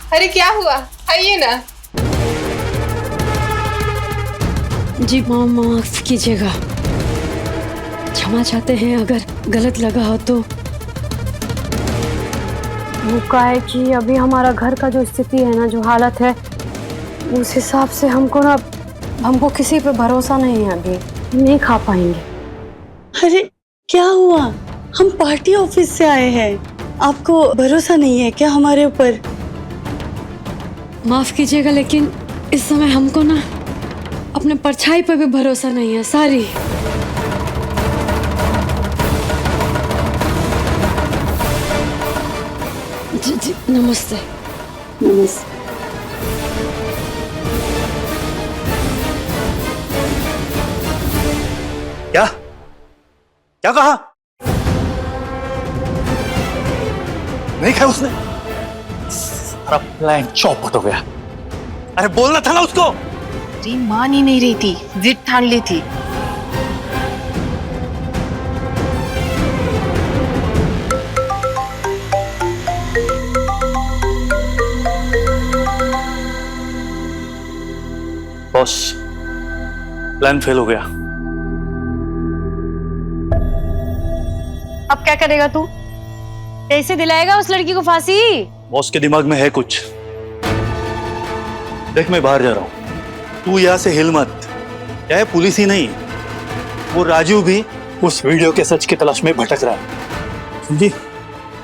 अरे क्या हुआ, आइए ना। जी माफ कीजिएगा, क्षमा चाहते हैं अगर गलत लगा हो तो। वो का है कि अभी हमारा घर का जो स्थिति है ना, जो हालत है, उस हिसाब से हमको किसी पे भरोसा नहीं है, अभी नहीं खा पाएंगे। अरे क्या हुआ? हम पार्टी ऑफिस से आए हैं, आपको भरोसा नहीं है क्या हमारे ऊपर? माफ कीजिएगा लेकिन इस समय हमको ना अपने परछाई पे भी भरोसा नहीं है। सारी जी जी नमस्ते। नमस्ते। क्या क्या कहा? नहीं खाया उसने? सारा प्लान चौपट हो गया। अरे बोलना था ना उसको। अरे मान ही नहीं रही थी, जिद ठान ली थी। बॉस, प्लान फेल हो गया। अब क्या करेगा तू? कैसे दिलाएगा उस लड़की को फांसी? बॉस के दिमाग में है कुछ। देख मैं बाहर जा रहा हूं, तू यहां से हिल मत। क्या है, पुलिस ही नहीं, वो राजू भी उस वीडियो के सच की तलाश में भटक रहा है। समझी?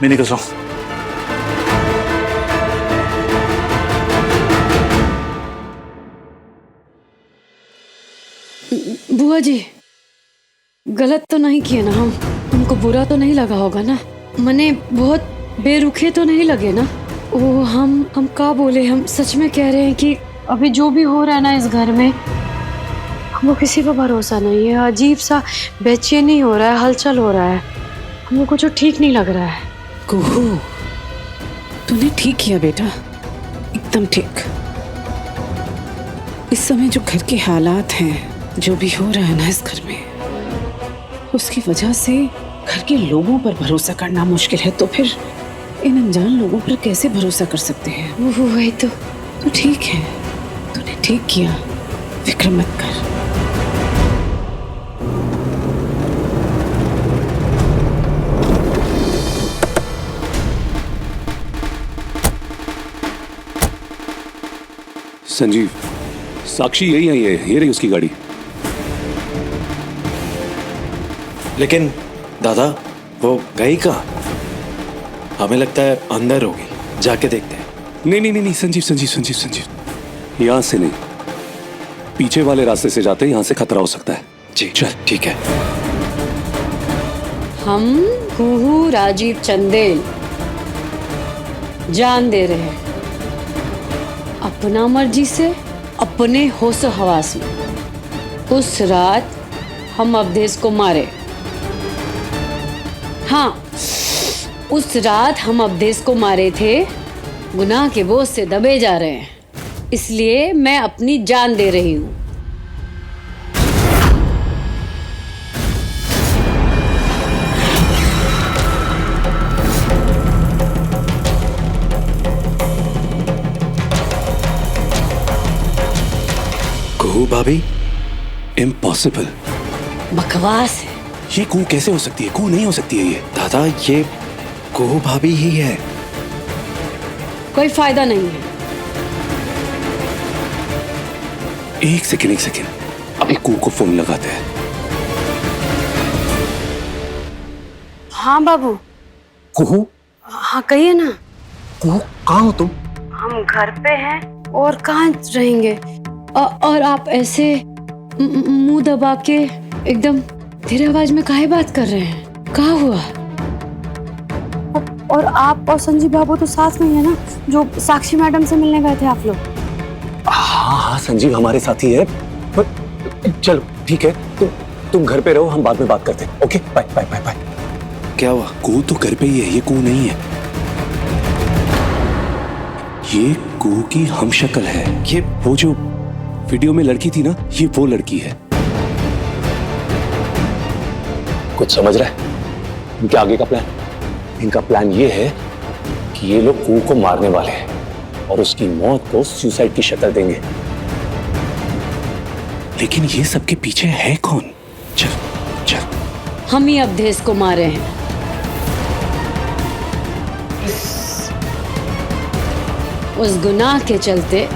मैं निकल रहा हूं। बुआ जी, गलत तो नहीं किए ना हम? हमको बुरा तो नहीं लगा होगा ना? मने बहुत बेरुखे तो नहीं लगे ना? वो हम का बोले, हम सच में कह रहे हैं कि अभी जो भी हो रहा है ना इस घर में, हमको किसी पर भरोसा नहीं है। अजीब सा बेचैनी हो रहा है, हलचल हो रहा है, हमको कुछ ठीक नहीं लग रहा है। कुहू, तूने ठीक किया बेटा, एकदम ठीक। इस समय जो घर के हालात हैं, जो भी हो रहा है ना इस घर में, उसकी वजह से घर के लोगों पर भरोसा करना मुश्किल है, तो फिर इन अनजान लोगों पर कैसे भरोसा कर सकते हैं? वही तो। तो ठीक है, तूने ठीक किया, फिक्र मत कर। संजीव, साक्षी यही है, ये रही उसकी गाड़ी। लेकिन दादा वो गई कहाँ? हमें लगता है अंदर होगी, जाके देखते हैं। नहीं नहीं नहीं नहीं, संजीव संजीव संजीव संजीव, यहां से नहीं, पीछे वाले रास्ते से जाते हैं, यहां से खतरा हो सकता है। जी चल ठीक है। हम कुहू राजीव चंदेल जान दे रहे हैं अपना मर्जी से, अपने होश हवास में। उस रात हम अवधेश को मारे। हाँ, उस रात हम अवधेश को मारे थे, गुनाह के बोझ से दबे जा रहे हैं, इसलिए मैं अपनी जान दे रही हूं। कुहू भाभी, इम्पॉसिबल। बकवास है। ये कुहू कैसे हो सकती है? कुहू नहीं हो सकती है ये। दादा ये कुहू भाभी ही है। कोई फायदा नहीं है। एक सेकेंड, अभी कू को फोन लगाते हैं। हाँ बाबू। कुहू? हाँ कहिए ना। कुहू, कहाँ हो तुम? हम घर पे हैं और कहाँ रहेंगे? और आप ऐसे मुंह दबा के एकदम धीरे आवाज में काहे बात कर रहे हैं? कहाँ हुआ? और आप और संजीव बाबू तो साथ में है ना, जो साक्षी मैडम से मिलने गए थे आप लोग? हाँ हाँ, संजीव हमारे साथ ही है। चलो ठीक है, तुम घर पे रहो, हम बाद में बात करते हैं। Okay, bye bye bye bye. क्या हुआ? कू तो घर पे ही है, ये कू नहीं है। ये कू की हम शक्ल है। ये वो जो वीडियो में लड़की थी ना, ये वो लड़की है। कुछ समझ रहा है? इनके आगे का प्लान? इनका प्लान ये है कि ये लोग कू को मारने वाले हैं और उसकी मौत को सुसाइड की शक्ल देंगे। लेकिन ये सबके पीछे है कौन? चल चल। हम ही अवधेश को मारे हैं। उस गुनाह के चलते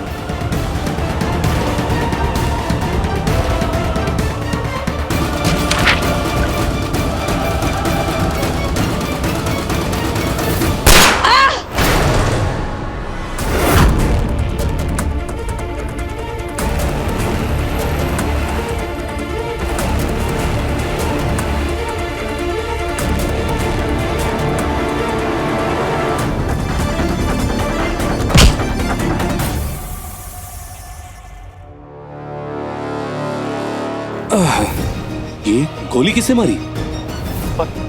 ये गोली किससे मारी?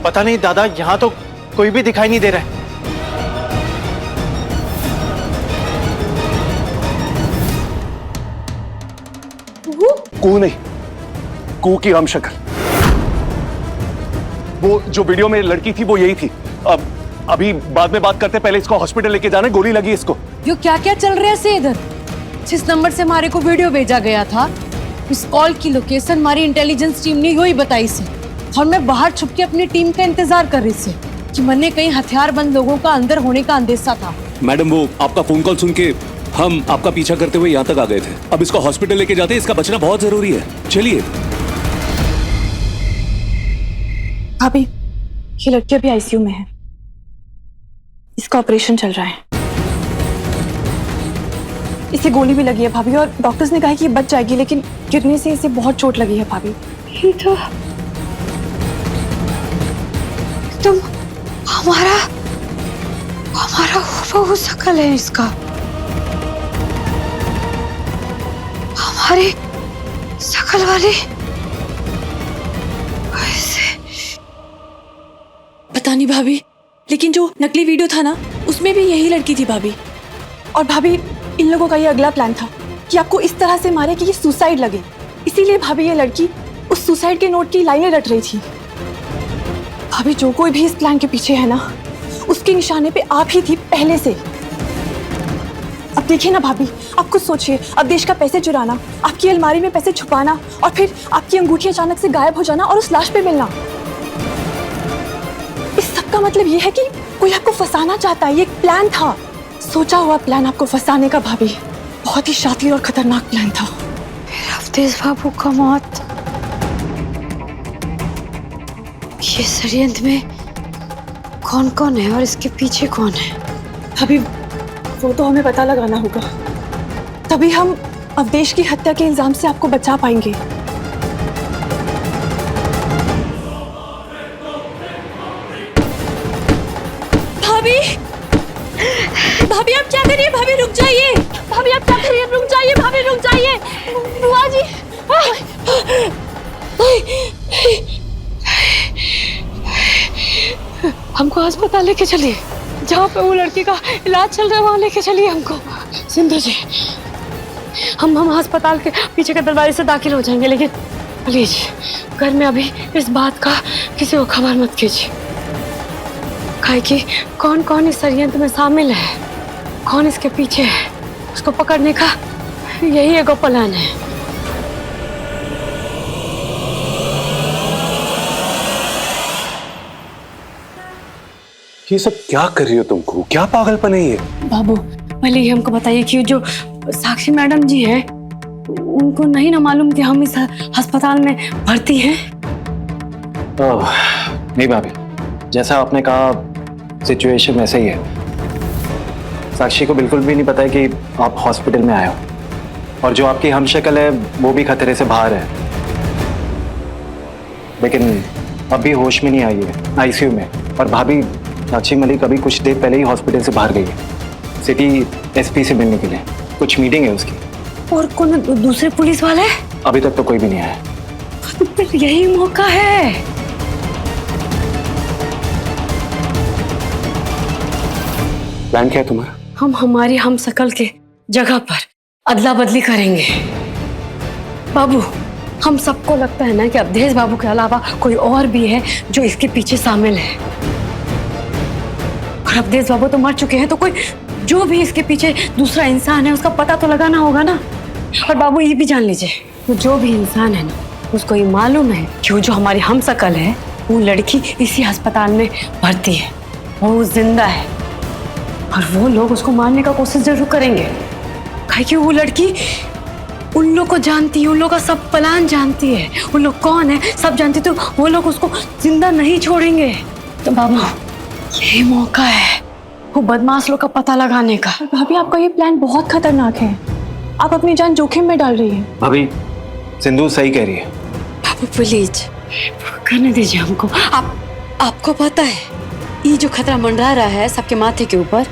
पता नहीं दादा, यहाँ तो कोई भी दिखाई नहीं दे रहा है। कू नहीं, कू की हम शक्ल। वो जो वीडियो में लड़की थी वो यही थी। अब अभी बाद में बात करते, पहले इसको हॉस्पिटल लेके जाना है, गोली लगी इसको। यो क्या क्या चल रहा है से इधर? जिस नंबर से हमारे को वीडियो भेजा गया था, इस कॉल की लोकेशन हमारी इंटेलिजेंस टीम ने ही बताई से, और मैं बाहर छुप के अपनी टीम का इंतजार कर रही थी कि मन्ने कहीं हथियारबंद लोगों का अंदर होने का अंदेशा था। मैडम, वो आपका फोन कॉल सुन के हम आपका पीछा करते हुए यहाँ तक आ गए थे। अब इसको हॉस्पिटल लेके जाते हैं, इसका बचना बहुत जरूरी है। चलिए। भाभी, ये लड़की अभी आईसीयू में है, इसका ऑपरेशन चल रहा है। इसे गोली भी लगी है भाभी, और डॉक्टर्स ने कहा है कि ये बच जाएगी, लेकिन गिरने से इसे बहुत चोट लगी है भाभी। ये तो तुम हमारा हूबहू शक्ल है इसका, हमारी शक्ल वाली। पता नहीं भाभी, लेकिन जो नकली वीडियो था ना, उसमें भी यही लड़की थी भाभी। और भाभी, इन लोगों का ये अगला प्लान था कि आपको इस तरह से मारे कि ये सुसाइड लगे। इसीलिए भाभी ये लड़की उस सुसाइड के नोट की लाइनें रट रही थी। भाभी, जो कोई भी इस प्लान के पीछे है ना, उसके निशाने पे आप ही थी पहले से। अब देखिए ना भाभी, आप खुद सोचिए, अवधेश का पैसे चुराना, आपकी अलमारी में पैसे छुपाना, और फिर आपकी अंगूठी अचानक से गायब हो जाना और उस लाश पे मिलना। इस सब का मतलब ये है कि कोई आपको फंसाना चाहता है। ये एक प्लान था, सोचा हुआ प्लान आपको फंसाने का भाभी। बहुत ही शातिर और खतरनाक प्लान था। अवधेश बाबू का मौत, ये षड्यंत्र में कौन कौन है और इसके पीछे कौन है? भाभी, वो तो हमें पता लगाना होगा, तभी हम अवधेश की हत्या के इल्जाम से आपको बचा पाएंगे। भाभी, भाभी आप क्या करिए? भाभी रुक जाइए। भाभी आप क्या करिए? रुक जाइए भाभी, रुक जाइए। बुआ जी, हमको अस्पताल लेके चलिए, जहाँ पे वो लड़की का इलाज चल रहा है, वहाँ लेके चलिए हमको। सिंधु जी, हम अस्पताल के पीछे के दरवाजे से दाखिल हो जाएंगे, लेकिन प्लीज घर में अभी इस बात का किसी को खबर मत कीजिए। काहे कि कौन कौन इस षड्यंत्र में शामिल है, कौन इसके पीछे है, उसको पकड़ने का यही एक प्लान है। ये सब क्या कर रही हो तुमको? क्या पागलपन है ये? बाबू, पहले ये हमको बताइए कि जो साक्षी मैडम जी हैं, उनको नहीं ना मालूम कि हम इस अस्पताल में भर्ती हैं? नहीं भाभी, जैसा आपने कहा सिचुएशन वैसे ही है। साक्षी को बिल्कुल भी नहीं पता है कि आप हॉस्पिटल में आए हो, और जो आपकी हमशक्ल है वो भी खतरे से बाहर है, लेकिन अभी होश में नहीं आई है, आईसीयू में। और भाभी, साक्षी मलिक अभी कुछ देर पहले ही हॉस्पिटल से बाहर गई है, सिटी एसपी से मिलने के लिए। कुछ मीटिंग है उसकी। और कौन दूसरे पुलिस वाले? अभी तक तो कोई भी नहीं आया। तो यही मौका है। प्लान क्या है तुम्हारा? हम हमारी हम शकल के जगह पर अदला बदली करेंगे। बाबू, हम सबको लगता है ना कि अवधेश बाबू के अलावा कोई और भी है जो इसके पीछे शामिल है। और अवधेश बाबू तो मर चुके हैं, तो कोई जो भी इसके पीछे दूसरा इंसान है उसका पता तो लगाना होगा ना। और बाबू ये भी जान लीजिए, वो जो भी इंसान है ना, उसको ये मालूम है कि वो जो हमारी हमशक्ल है, वो लड़की इसी अस्पताल में भर्ती है, वो जिंदा है। और वो लोग उसको मारने का कोशिश जरूर करेंगे, क्योंकि वो लड़की उन लोग को जानती है, उन लोग का सब प्लान जानती है, उन लोग कौन है सब जानती, तो वो लोग उसको जिंदा नहीं छोड़ेंगे। तो बाबू यही मौका है वो बदमाश लोग का पता लगाने का। भाभी आपका ये प्लान बहुत खतरनाक है, आप अपनी जान जोखिम में डाल रही हैं। भाभी सिंधु सही कह रही है। बाबू प्लीज करने दीजिए हमको। आपको पता है ये जो खतरा मंडरा रहा है सबके माथे के ऊपर,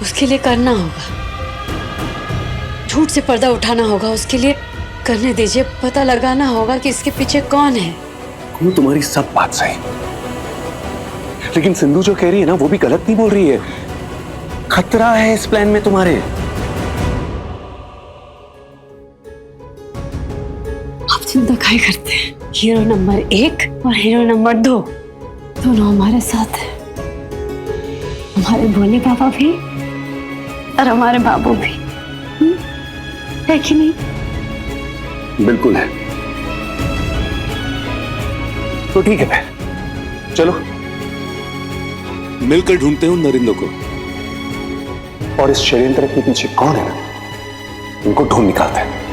उसके लिए करना होगा, झूठ से पर्दा उठाना होगा, उसके लिए करने दीजिए, पता लगाना होगा कि इसके पीछे कौन है। वो तुम्हारी सब बात सही, लेकिन सिंधु जो कह रही है ना वो भी गलत नहीं बोल रही है। खतरा है इस प्लान में तुम्हारे। आप चिंता काहे करते हैं? हीरो नंबर 1 और हीरो नंबर 2 दोनों हमारे साथ है। हमारे भोले पापा भी और हमारे बाबू भी, है कि नहीं? बिल्कुल है। तो ठीक है फिर चलो मिलकर ढूंढते हूं नरिंदर को, और इस षड्यंत्र के पीछे कौन है ना, उनको ढूंढ निकालते हैं।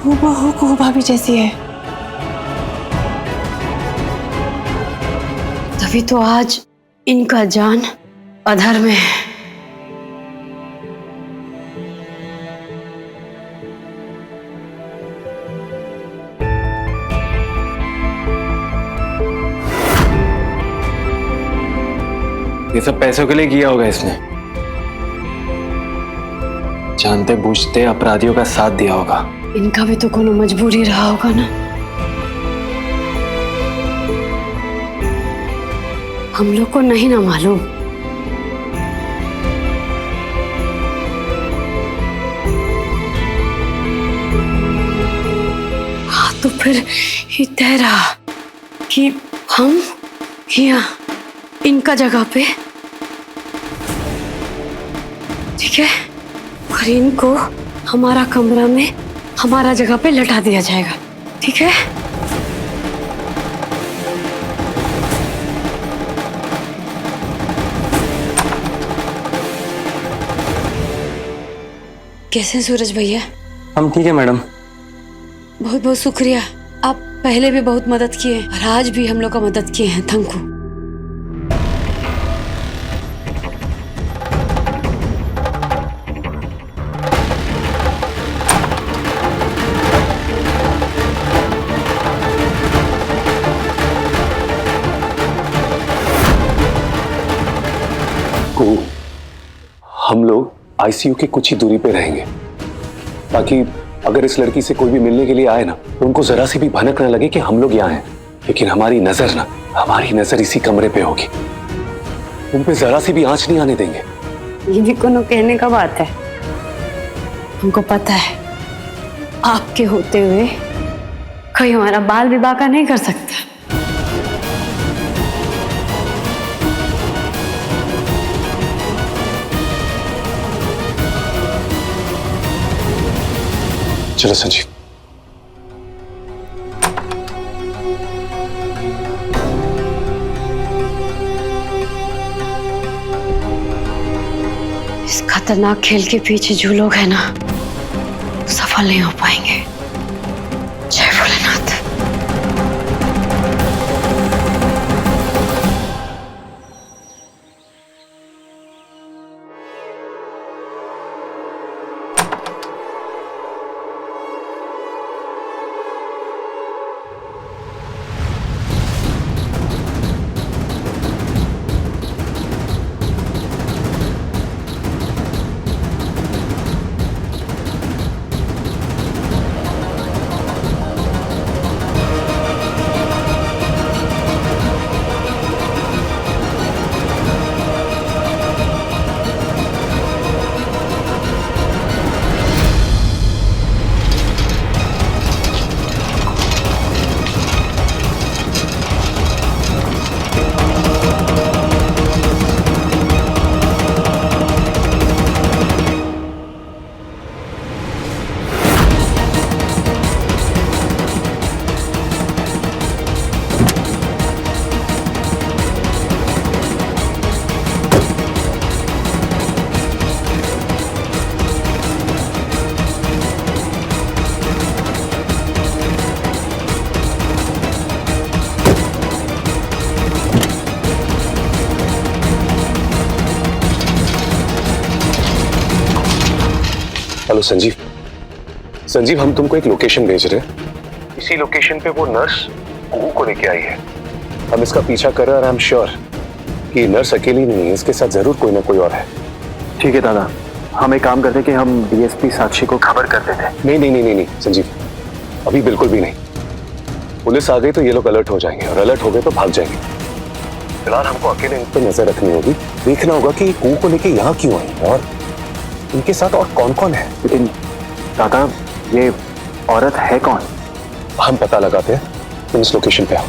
हूबहू भाभी जैसी है। तभी तो आज इनका जान अधर में है। ये सब पैसों के लिए किया होगा इसने, जानते बूझते अपराधियों का साथ दिया होगा। इनका भी तो कोनो मजबूरी रहा होगा ना। हम लोग को नहीं ना मालूम। हाँ तो फिर ये तय रहा कि हम यहाँ इनका जगह पे, ठीक है, और इनको हमारा कमरा में हमारा जगह पे लटा दिया जाएगा, ठीक है? कैसे हैं सूरज भैया? हम ठीक है मैडम। बहुत बहुत शुक्रिया, आप पहले भी बहुत मदद किए हैं और आज भी हम लोग का मदद किए हैं। Thank you. हम लोग आईसीयू की कुछ ही दूरी पे रहेंगे, ताकि अगर इस लड़की से कोई भी मिलने के लिए आए ना, तो उनको जरा सी भी भनक न लगे कि हम लोग यहाँ हैं। लेकिन हमारी नजर इसी कमरे पे होगी, उन पे जरा सी भी आंच नहीं आने देंगे। ये भी कोनो कहने का बात है। हमको पता है आपके होते हुए कोई हमारा बाल विवाह का नहीं कर सकता। चलो संजीव। इस खतरनाक खेल के पीछे जो लोग हैं ना, सफल नहीं हो पाएंगे। जय भोलेनाथ। हेलो संजीव। संजीव, हम तुमको एक लोकेशन भेज रहे हैं। इसी लोकेशन पे वो नर्स कुहू को लेके आई है। हम इसका पीछा कर रहे हैं और आई एम श्योर कि नर्स अकेली नहीं है, इसके साथ जरूर कोई ना कोई और है। ठीक है दादा, हम एक काम करते कि हम डीएसपी साक्षी को खबर कर देते। नहीं नहीं नहीं नहीं नहीं संजीव, अभी बिल्कुल भी नहीं। पुलिस आ गई तो ये लोग अलर्ट हो जाएंगे और अलर्ट हो गए तो भाग जाएंगे। फिलहाल हमको अकेले इन पर नजर रखनी होगी, देखना होगा कि कुहू को लेके यहाँ क्यों आई और इनके साथ और कौन कौन है। लेकिन दादा, ये औरत है कौन? हम पता लगाते हैं, तुम इस लोकेशन पे आओ।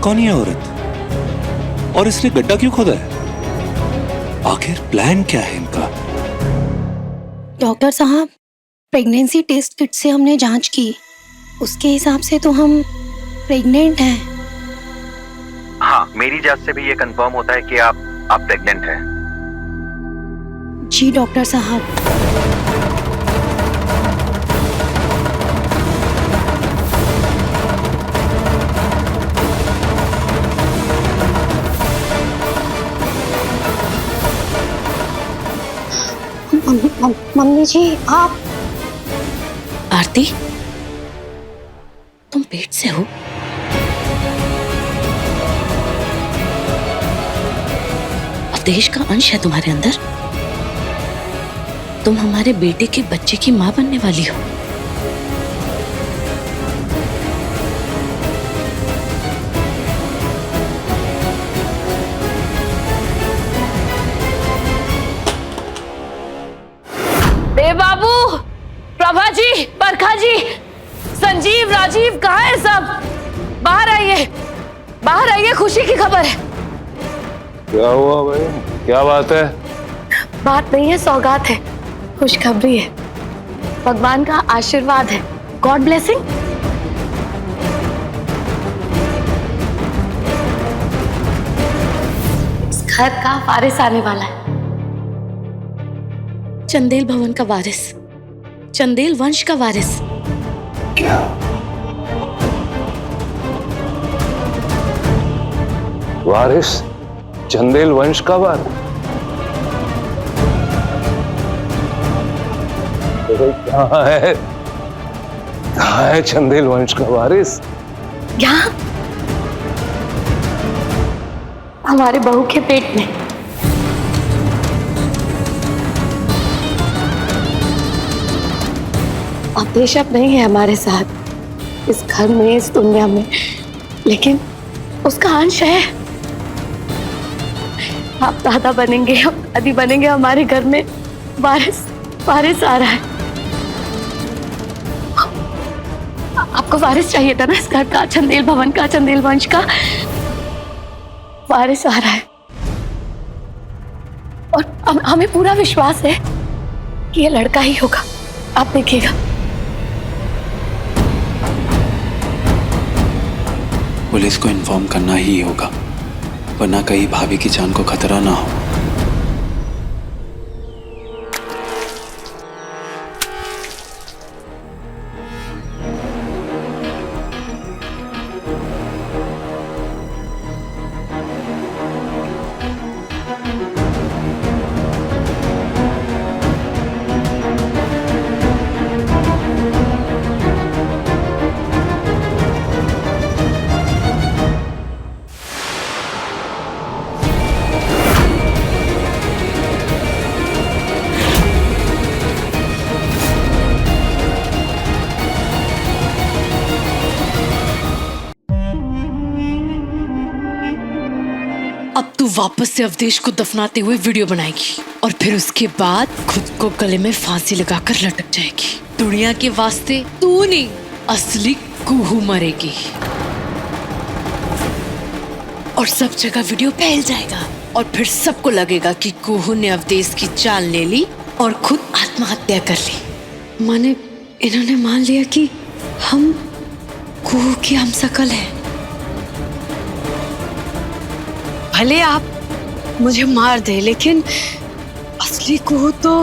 कौन ये औरत, और इसने गड्ढा क्यों खोदा है? आखिर प्लान क्या है इनका? डॉक्टर साहब, प्रेगनेंसी टेस्ट किट से हमने जांच की, उसके हिसाब से तो हम प्रेग्नेंट हैं। हाँ, मेरी जांच से भी ये कंफर्म होता है कि आप प्रेग्नेंट हैं। जी डॉक्टर साहब। मम्मी जी, आप? आरती, तुम पेट से हो? अवधेश का अंश है तुम्हारे अंदर। तुम हमारे बेटे के बच्चे की मां बनने वाली हो। बाबू, प्रभा जी, बरखा जी, संजीव, राजीव, कहाँ है सब? बाहर आइए, बाहर आइए, खुशी की खबर है। क्या हुआ भाई, क्या बात है? बात नहीं है, सौगात है, खुशखबरी है, भगवान का आशीर्वाद है, गॉड ब्लेसिंग। इस घर का वारिस आने वाला है। चंदेल भवन का वारिस, चंदेल वंश का वारिस। क्या? वारिस? चंदेल वंश का वारिस? कहाँ है? कहाँ है चंदेल वंश का वारिस? यहाँ हमारे बहू के पेट में। अवधेश अब नहीं है हमारे साथ इस घर में, इस दुनिया में, लेकिन उसका अंश है। आप दादा बनेंगे, हम दादी बनेंगे, हमारे घर में वारिस वारिस आ रहा है। आपको वारिस चाहिए था ना इस घर का, चंदेल भवन का, चंदेल वंश का। वारिस आ रहा है और हमें पूरा विश्वास है कि ये लड़का ही होगा। आप देखिएगा। पुलिस को इन्फॉर्म करना ही होगा, वरना कहीं भाभी की जान को खतरा ना हो। अब तू वापस से अवधेश को दफनाते हुए वीडियो बनाएगी और फिर उसके बाद खुद को गले में फांसी लगाकर लटक जाएगी। दुनिया के वास्ते तू नहीं, असली कुहू मरेगी और सब जगह वीडियो फैल जाएगा और फिर सबको लगेगा कि कुहू ने अवधेश की जान ले ली और खुद आत्महत्या कर ली। माने इन्होंने मान लिया कि हम कुहू की हमशक्ल हैं। भले आप मुझे मार दे, लेकिन असली कुहू तो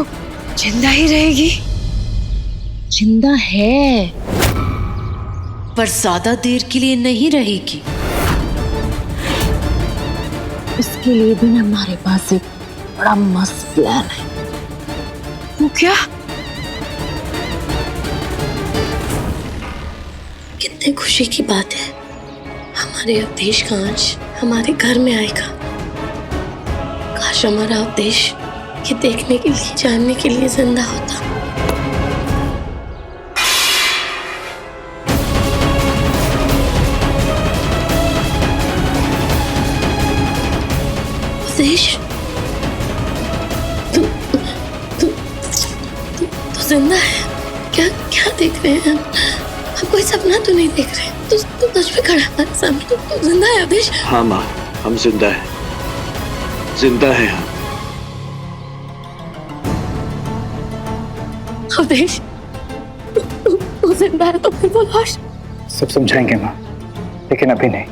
जिंदा ही रहेगी। जिंदा है, पर ज्यादा देर के लिए नहीं रहेगी। इसके लिए भी ना हमारे पास एक बड़ा मस्त प्लान है। वो क्या? कितने खुशी की बात है, हमारे अवधेश का अंश हमारे घर में आएगा। काश हमारा अवधेश ये देखने के लिए, जानने के लिए जिंदा होता। अवधेश, तू जिंदा है? क्या क्या देख रहे हैं हम कोई सपना तो नहीं देख रहे? तू सच में खड़ा हमारे सामने? तू जिंदा है अवधेश? हाँ माँ, हम जिंदा है, जिंदा है हम। अवधेश, तू जिंदा है तो फिर वो लाश? सब समझाएंगे माँ, लेकिन अभी नहीं।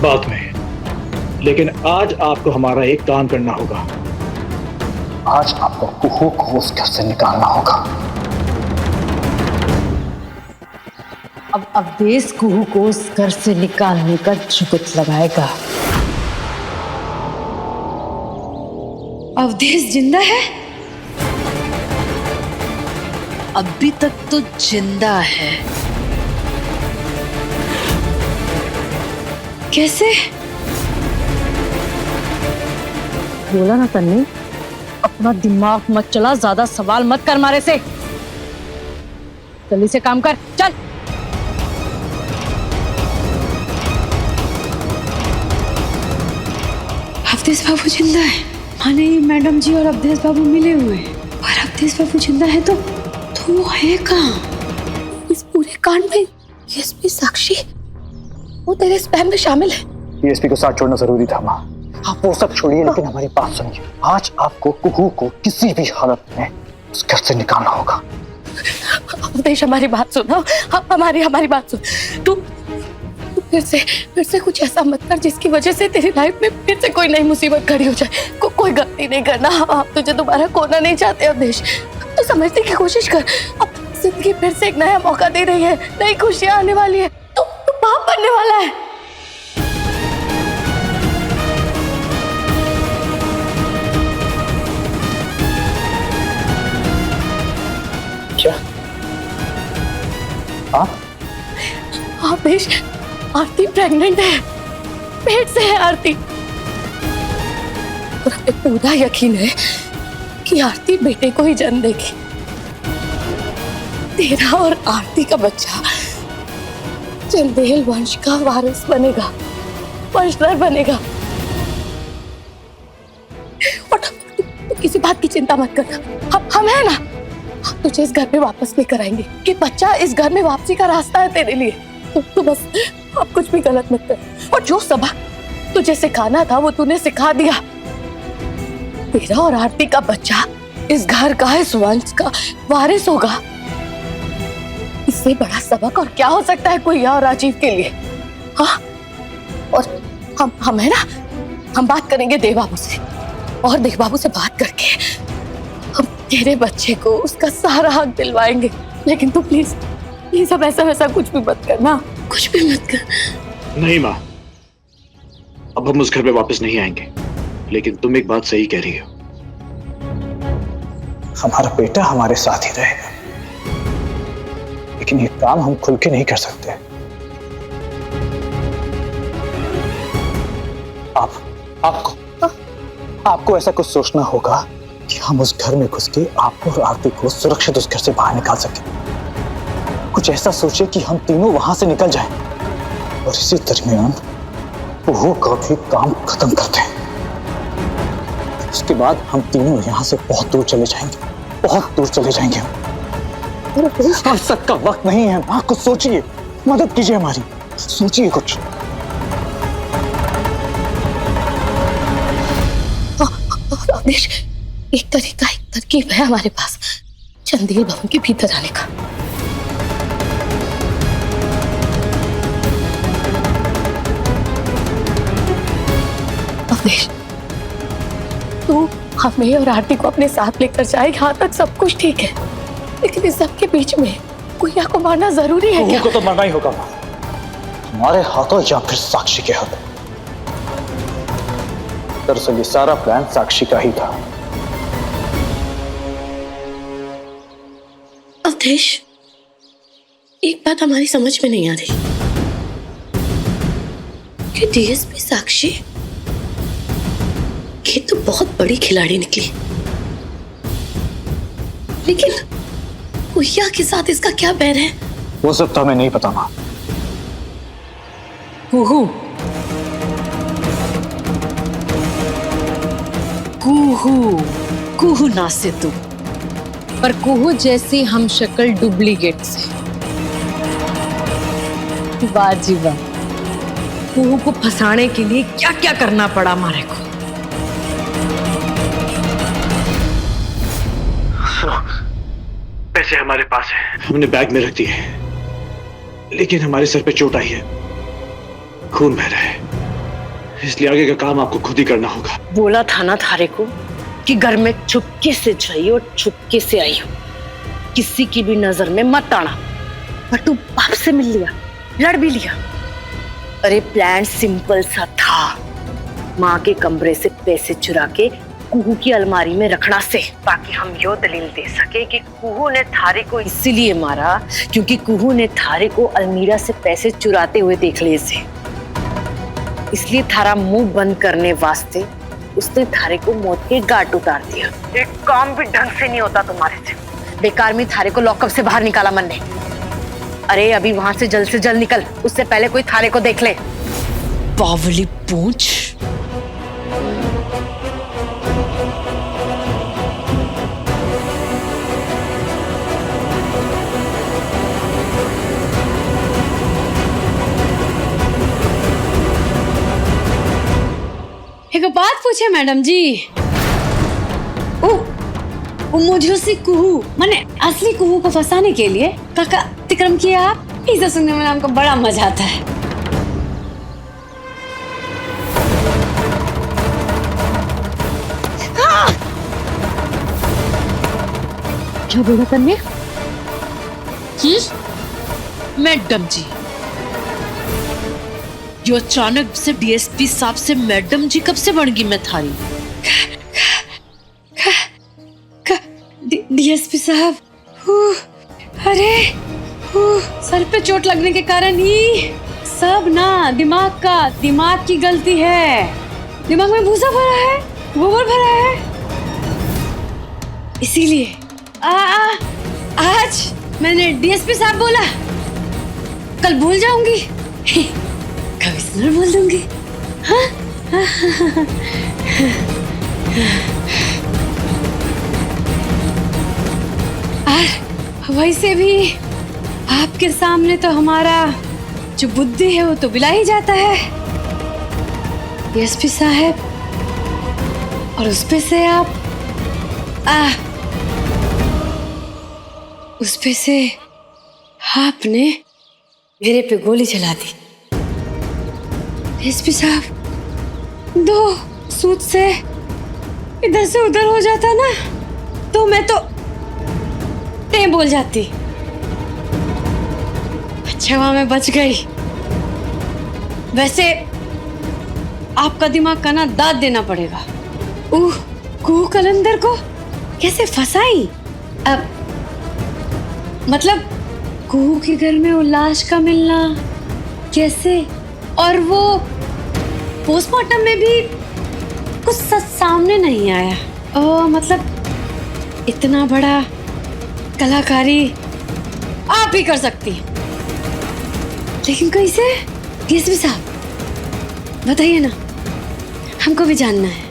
बाद में। लेकिन आज आपको हमारा एक काम करना होगा। आज आपको कुहू को उस घर से निकालना होगा। अब अवधेश कुहू को उस घर से निकालने का जुगत लगाएगा। अवधेश जिंदा है? अभी तक तो जिंदा है। कैसे? बोला ना तन्नी, अपना दिमाग मत चला, ज्यादा सवाल मत कर मारे से। जल्दी से काम कर, चल। अवधेश बाबू जिंदा है? माने मैडम जी और अवधेश बाबू मिले हुए हैं, और अवधेश बाबू जिंदा है तो वो है कहाँ? इस पूरे कांड में एसपी साक्षी वो तेरे स्पैम में शामिल है। डीएसपी को साथ छोड़ना जरूरी था माँ। आप वो सब छोड़िए, लेकिन हमारी बात सुनिए। आज आपको कुहू को किसी भी हालत में उस घर से निकालना होगा। अवधेश, हमारी बात सुनो, हमारी बात सुन। तू फिर से कुछ ऐसा मत कर जिसकी वजह से तेरी लाइफ में फिर से कोई नई मुसीबत खड़ी हो जाए। कोई गलती नहीं करना। आप तुझे दोबारा खोना नहीं चाहते अवधेश। तो समझने की कोशिश कर। अब जिंदगी फिर से एक नया मौका दे रही है, नई खुशियां आने वाली है। तू बाप बनने वाला है। क्या? अवधेश, आरती प्रेग्नेंट है, पेट से है आरती। और हमें पूरा यकीन है कि आरती बेटे को ही जन्म देगी। तेरा और आरती का बच्चा चंदेल वंश का वारिस बनेगा, वंशधर बनेगा। और तू किसी बात की चिंता मत करना, हम है ना। हम तुझे इस घर में वापस लेकर आएंगे। कि बच्चा इस घर में वापसी का रास्ता है तेरे लिए। तू बस अब कुछ भी गलत मत कर। और जो सबक तुझे सिखाना था वो तूने सिखा दिया। तेरा और आरती का बच्चा इस घर का, इस वंश का वारिस होगा। इससे बड़ा सबक और क्या हो सकता है कोई और राजीव के लिए? हाँ, और हम है ना, हम बात करेंगे देव बाबू से, और देव बाबू से बात करके हम तेरे बच्चे को उसका सारा हक दिलवाएंगे। लेकिन तू प्लीज अब ऐसा वैसा कुछ भी मत करना, कुछ भी मत कर। नहीं माँ, अब हम उस घर में वापस नहीं आएंगे। लेकिन तुम एक बात सही कह रही हो। हमारा बेटा हमारे साथ ही रहेगा, लेकिन ये काम हम खुल के नहीं कर सकते। आपको ऐसा कुछ सोचना होगा कि हम उस घर में घुस के आपको और आरती को सुरक्षित उस घर से बाहर निकाल सकें। कुछ ऐसा सोचिए कि हम तीनों वहां से निकल जाएं, और इसी दरमियान वो का भी काम खत्म करते हैं। उसके बाद हम तीनों यहाँ से बहुत दूर चले जाएंगे, बहुत दूर चले जाएंगे। हम सबका वक्त नहीं है माँ, कुछ सोचिए, मदद कीजिए हमारी, सोचिए कुछ। अवधेश, एक तरकीब है हमारे पास चंदेल भवन के भीतर आने का। अवधेश, तू हमें और आरती को अपने साथ लेकर जाए, यहाँ तक सब कुछ ठीक है, लेकिन इस सब के बीच में कुहिया को मारना जरूरी है क्या? को तो मरना ही होगा माँ, हमारे हाथों या फिर साक्षी के हाथों। दरअसल ये सारा प्लान साक्षी का ही था। अवधेश, एक बात हमारी समझ में नहीं आ रही कि डीएसपी साक्षी ये तो बहुत बड़ी खिलाड़ी निकली, लेकिन कुहिया के साथ इसका क्या बैर है? वो सब तो हमें नहीं पता माँ। कुहू कुहू कुहू ना से तू, पर कुहू जैसी हम शक्ल डुप्लीकेट से। वाह जी वाह, कुहू को फंसाने के लिए क्या क्या करना पड़ा हमारे को। पैसे हमारे पास है, हमने बैग में रख दिए, लेकिन हमारे सर पे चोट आई है, खून बह रहा है, इसलिए आगे का काम आपको खुद ही करना होगा। बोला था ना थारे को कि घर में चुपके से जाइए और चुपके से आई हो, किसी की भी नजर में मत आना। पर तू बाप से मिल लिया, लड़ भी लिया। अरे प्लान सिंपल सा था, माँ के कमरे से पैसे चुरा के कुहू की अलमारी में रखना से, ताकि हम यो दलील दे सके कि कुहू ने थारे को इसीलिए मारा क्योंकि कुहू ने थारे को अलमीरा से पैसे चुराते हुए देख लिए से। इसलिए थारा मुंह बंद करने वास्ते उसने थारे को मौत के घाट उतार दिया। एक काम भी ढंग से नहीं होता तुम्हारे से, बेकार में थारे को लॉकअप से बाहर निकाला मन ने। अरे अभी वहां से जल्द निकल, उससे पहले कोई थारे को देख ले। बावली पूंछ। एक बात पूछे मैडम जी, मुझे से कुहू माने असली कुहू को फंसाने के लिए काका तिक्रम किया आप? इसे सुनने में हमको बड़ा मजा आता है। क्या बोला तन्ने? मैडम जी, जो अचानक से डीएसपी साहब से मैडम जी कब से बन गई मैं थारी? डीएसपी साहब, अरे सर पे चोट लगने के कारण ही सब ना दिमाग की गलती है। दिमाग में भूसा भरा है, गोबर भरा है, इसीलिए आज मैंने डीएसपी साहब बोला, कल भूल जाऊंगी, कमिश्नर बोल दूंगी। और वैसे भी आपके सामने तो हमारा जो बुद्धि है वो तो बिला ही जाता है डीएसपी साहब, और उस पे से आप उस पे से आपने मेरे पे गोली चला दी। डीएसपी साहब, 2 सूद से इधर से उधर हो जाता ना तो मैं तो बोल जाती। अच्छा वहां मैं बच गई। वैसे आपका दिमाग का ना दाद देना पड़ेगा। कुहू कलंदर को कैसे फंसाई? अब मतलब कुहू के घर में वो लाश का मिलना कैसे, और वो पोस्टमार्टम में भी कुछ सच सामने नहीं आया। मतलब इतना बड़ा कलाकारी आप ही कर सकती, लेकिन कैसे? डीएसपी साहब बताइए ना, हमको भी जानना है।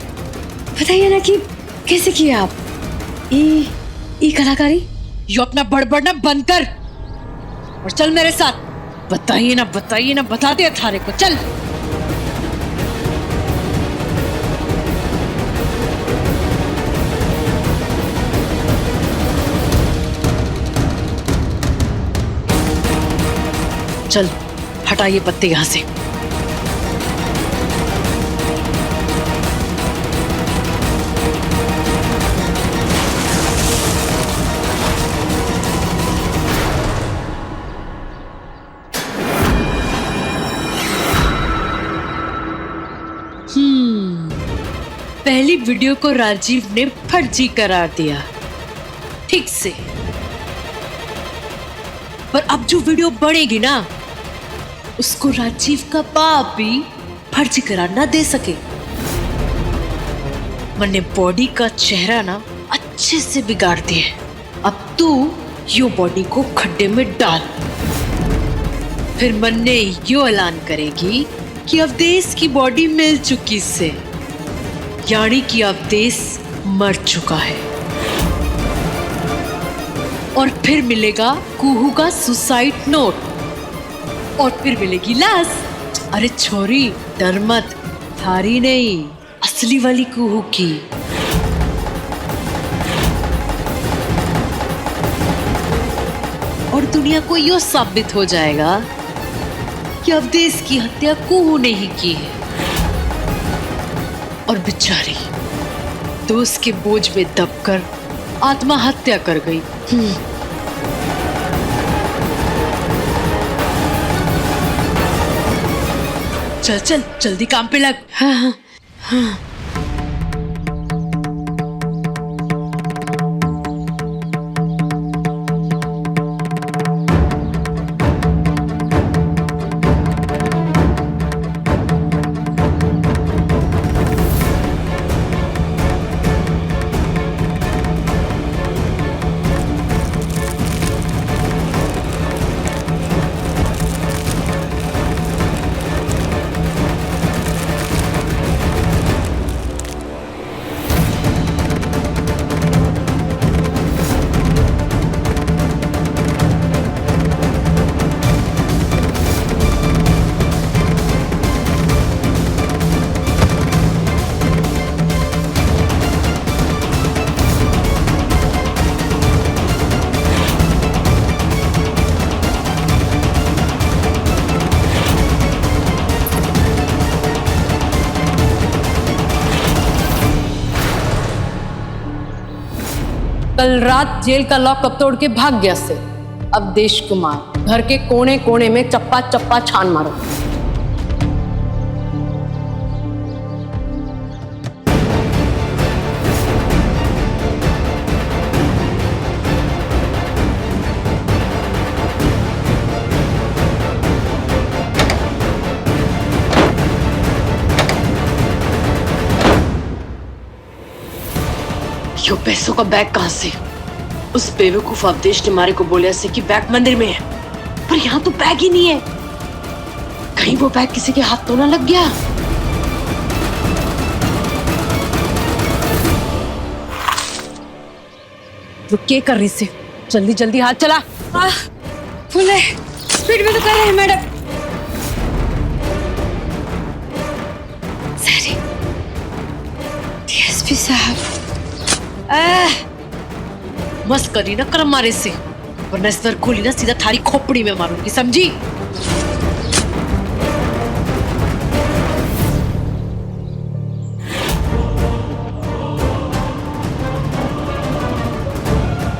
बताइए ना कि कैसे किया आप ये कलाकारी? यो अपना बड़बड़ना बंद कर और चल मेरे साथ। बताइए ना बता दे थारे को, चल। चल हटा ये पत्ते यहां से। पहली वीडियो को राजीव ने फर्जी करार दिया, ठीक से। पर अब जो वीडियो बनेगी ना, उसको राजीव का बाप भी फर्जी करार ना दे सके। मैंने बॉडी का चेहरा ना अच्छे से बिगाड़ दिया। अब तू यो बॉडी को खड्डे में डाल, फिर मन्ने यो ऐलान करेगी कि अवदेश की बॉडी मिल चुकी से, यानी कि अवदेश मर चुका है। और फिर मिलेगा कुहू का सुसाइड नोट, और फिर मिलेगी लाश। अरे छोरी डर मत, थारी नहीं, असली वाली कुहू की। और दुनिया को यो साबित हो जाएगा कि अवदेश की हत्या कुहू ने ही की है। और बेचारी दोस्त के बोझ में दबकर आत्महत्या कर गई। चल चल जल्दी काम पे लग। हाँ हाँ हाँ। कल रात जेल का लॉक कब तोड़ के भाग गया से अवदेश कुमार घर के कोने कोने में चप्पा चप्पा छान मारो। यो पैसों का बैग कहां से? उस बेवकूफ अवदेश ने मारे को बोला से कि बैग मंदिर में है, पर यहाँ तो बैग ही नहीं है। कहीं वो बैग किसी के हाथ तो ना लग गया। तो क्या कर रही से? जल्दी जल्दी हाथ चला। फुल है, स्पीड में तो कर रहे हैं मैडम। सॉरी डीएसपी साहब। मस्त करी ना कर मारे से, वरना इस बार गोली ना सीधा थारी खोपड़ी में मारूंगी, समझी?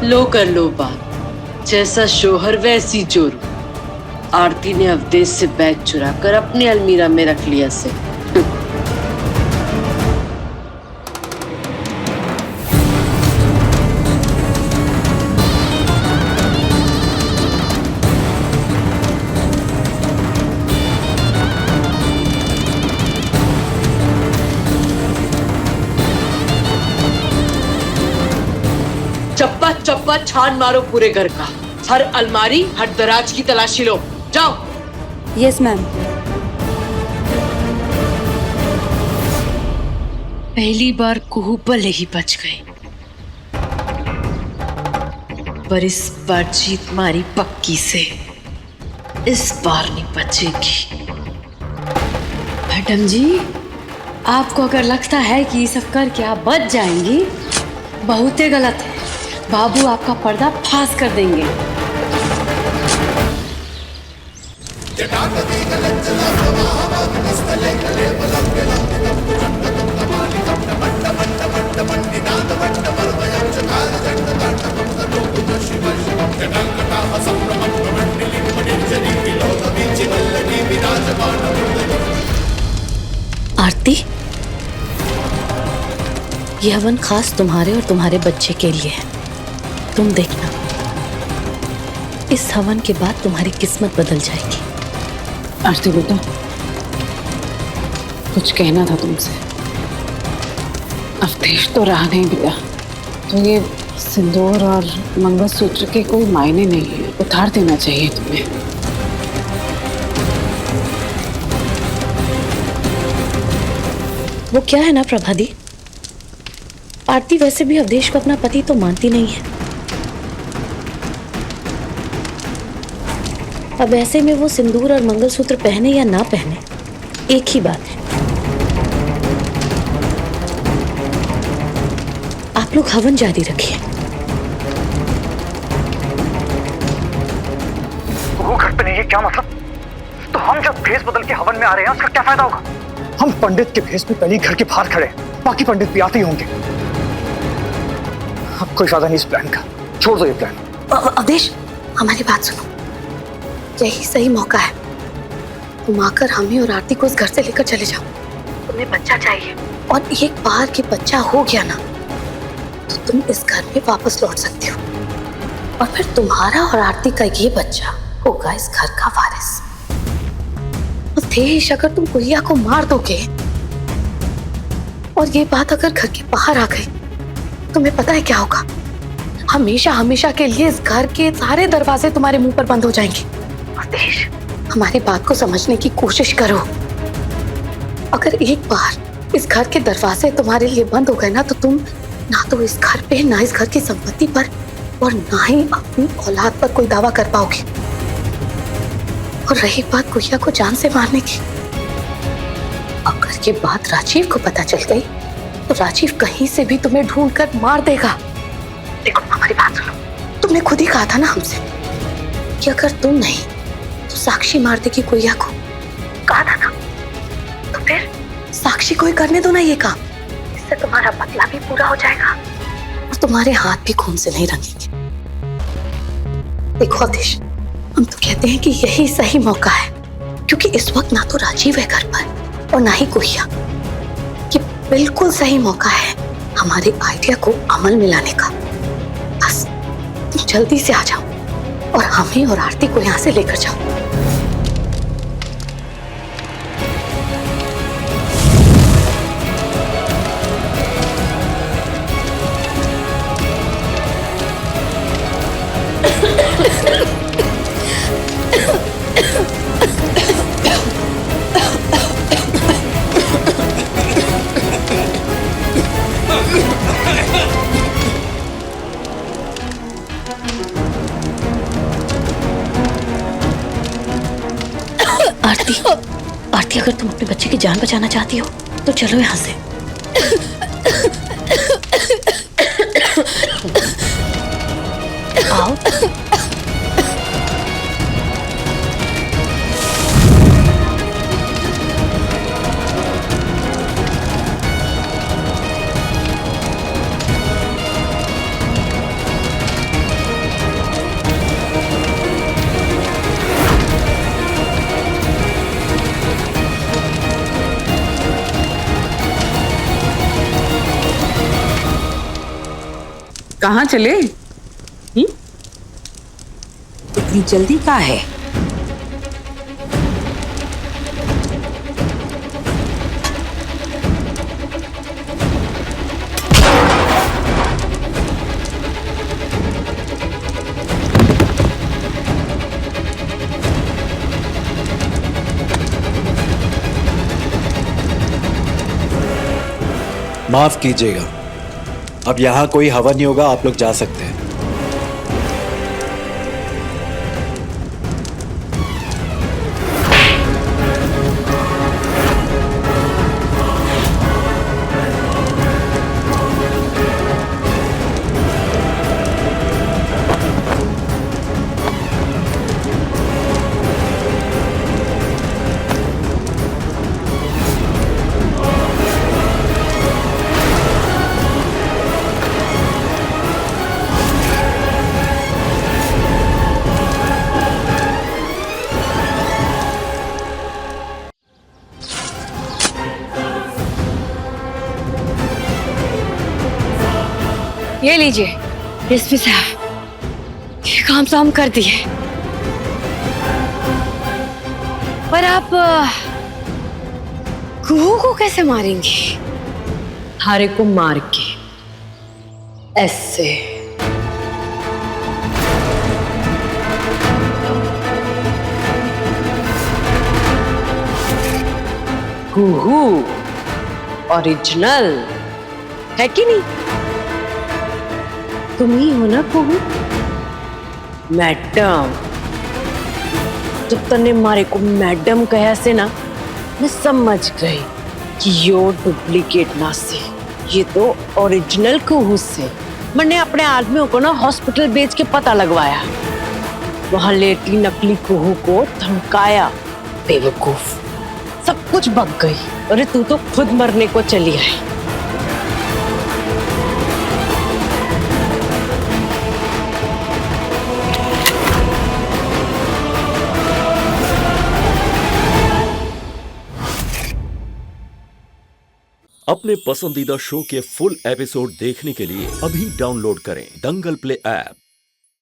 लो कर लो बात, जैसा शोहर वैसी जोरू। आरती ने अवदेश से बैग चुरा कर अपने अलमीरा में रख लिया से। चप्पा चप्पा छान मारो पूरे घर का, हर अलमारी हर दराज की तलाशी लो, जाओ। Yes ma'am. पहली बार कुहू भले ही बच गई, पर इस बार जीत मारी पक्की से, इस बार नहीं बचेगी। मैडम जी, आपको अगर लगता है कि सब करके आप बच जाएंगी, बहुत ही गलत है। बाबू आपका पर्दा फाश कर देंगे। आरती, ये हवन खास तुम्हारे और तुम्हारे बच्चे के लिए है। तुम देखना, इस हवन के बाद तुम्हारी किस्मत बदल जाएगी। आरती बेटा, कुछ कहना था तुमसे। अवधेश तो रहा नहीं बेटा, तो ये सिंदूर और मंगलसूत्र के कोई मायने नहीं है, उतार देना चाहिए तुम्हें। वो क्या है ना प्रभा दी, आरती वैसे भी अवधेश को अपना पति तो मानती नहीं है। अब ऐसे में वो सिंदूर और मंगलसूत्र पहने या ना पहने, एक ही बात है। आप लोग हवन जारी रखिए। वो घर पे नहीं है, क्या मतलब? तो हम जब भेष बदल के हवन में आ रहे हैं उसका क्या फायदा होगा? हम पंडित के भेष में पहले ही घर के बाहर खड़े हैं, बाकी पंडित भी आते ही होंगे। अब कोई फायदा नहीं इस प्लान का, छोड़ दो ये प्लान। अवधेश, हमारी बात सुनो, यही सही मौका है। तुम आकर हमें और आरती को इस घर से लेकर चले जाओ। तुम्हें बच्चा चाहिए, और एक बार कि बच्चा हो गया ना, तो तुम इस घर में वापस लौट सकते हो, और फिर तुम्हारा और आरती का ये बच्चा होगा इस घर का वारिस। अवधेश, अगर तुम गुड़िया को मार दोगे और ये बात अगर घर के बाहर आ गई, तुम्हें पता है क्या होगा? हमेशा हमेशा के लिए इस घर के सारे दरवाजे तुम्हारे मुंह पर बंद हो जाएंगे। अवधेश, हमारी बात को समझने की कोशिश करो। अगर एक बार इस घर के दरवाजे तुम्हारे लिए बंद हो गए ना, तो तुम ना तो इस घर पे, ना इस घर की संपत्ति पर, और ना ही अपनी औलाद पर कोई दावा कर पाओगे। और रही बात गुड़िया को जान से मारने की, अगर ये बात राजीव को पता चल गई तो राजीव कहीं से भी तुम्हें ढूंढकर मार देगा। देखो, हमारी बात सुनो, तुमने खुद ही कहा था ना हमसे कि अगर तुम नहीं तो साक्षी मार देगी गुड़िया को, कहा था ना। तो फिर साक्षी को ही करने दो ना ये काम, इससे तुम्हारा बदला भी पूरा हो जाएगा और तुम्हारे हाथ भी खून से नहीं रंगेंगे। देखो अवधेश, हम तो कहते हैं कि यही सही मौका है, क्योंकि इस वक्त ना तो राजीव है घर पर और ना ही गुड़िया। ये बिल्कुल सही मौका है हमारे आइडिया को अमल में लाने का। बस तुम जल्दी से आ जाओ और हमें और आरती को यहाँ से लेकर जाओ। आरती, अगर तुम अपने बच्चे की जान बचाना चाहती हो तो चलो यहाँ से। आओ। कहाँ चले? इतनी जल्दी क्या है? माफ कीजिएगा, अब यहाँ कोई हवन नहीं होगा, आप लोग जा सकते हैं। ये लीजिए एसपी साहब, ये काम तो हम कर दिए, पर आप कुहू को कैसे मारेंगी? हारे को मार के ऐसे। कुहू ओरिजिनल है कि नहीं? तुम ही हो ना कुहू? मैडम, जब तने मारे को मैडम कहा से ना, मैं समझ गई कि यो डुप्लीकेट ना से, ये तो ओरिजिनल कुहू से। मैंने अपने आदमियों को ना हॉस्पिटल भेज के पता लगवाया, वहां लेटी नकली कुहू को धमकाया। बेवकूफ, सब कुछ बक गई। अरे तू तो खुद मरने को चली आई। अपने पसंदीदा शो के फुल एपिसोड देखने के लिए अभी डाउनलोड करें दंगल प्ले ऐप।